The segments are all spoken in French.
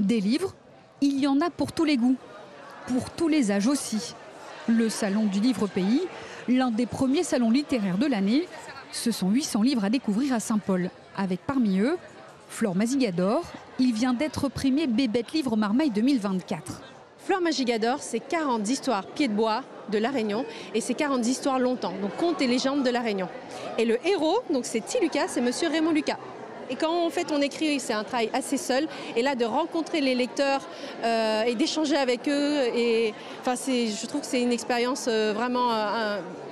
Des livres, il y en a pour tous les goûts, pour tous les âges aussi. Le Salon du Livre Pays, l'un des premiers salons littéraires de l'année, ce sont 800 livres à découvrir à Saint-Paul. Avec parmi eux, Flore Mazigador, il vient d'être primé Bébête Livre Marmaille 2024. Flore Mazigador, c'est 40 histoires pieds de bois de La Réunion et c'est 40 histoires longtemps, donc contes et légendes de La Réunion. Et le héros, donc c'est Ti Lucas, c'est monsieur Raymond Lucas. Et quand en fait on écrit, c'est un travail assez seul. Et là, de rencontrer les lecteurs et d'échanger avec eux, je trouve que c'est une expérience vraiment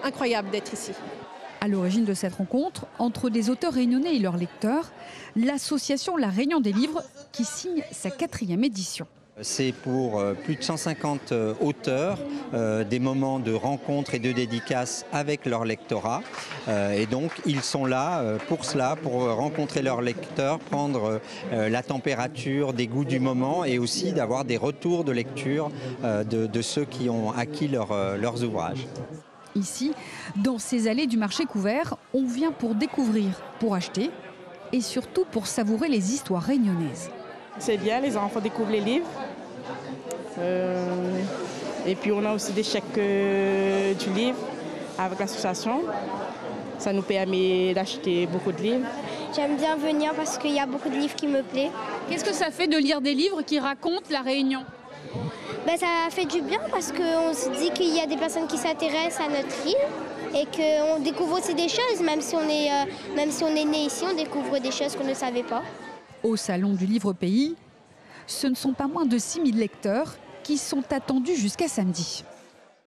incroyable d'être ici. À l'origine de cette rencontre, entre des auteurs réunionnais et leurs lecteurs, l'association La Réunion des Livres qui signe sa 4e édition. C'est pour plus de 150 auteurs, des moments de rencontre et de dédicaces avec leur lectorat. Et donc, ils sont là pour cela, pour rencontrer leurs lecteurs, prendre la température des goûts du moment et aussi d'avoir des retours de lecture de ceux qui ont acquis leurs ouvrages. Ici, dans ces allées du marché couvert, on vient pour découvrir, pour acheter et surtout pour savourer les histoires réunionnaises. C'est bien, les enfants découvrent les livres. Et puis on a aussi des chèques du livre avec l'association. Ça nous permet d'acheter beaucoup de livres. J'aime bien venir parce qu'il y a beaucoup de livres qui me plaisent. Qu'est-ce que ça fait de lire des livres qui racontent la Réunion ? Ça fait du bien parce qu'on se dit qu'il y a des personnes qui s'intéressent à notre île et qu'on découvre aussi des choses. Même si on est né ici, on découvre des choses qu'on ne savait pas. Au Salon du Livre Pays, ce ne sont pas moins de 6000 lecteurs qui sont attendus jusqu'à samedi.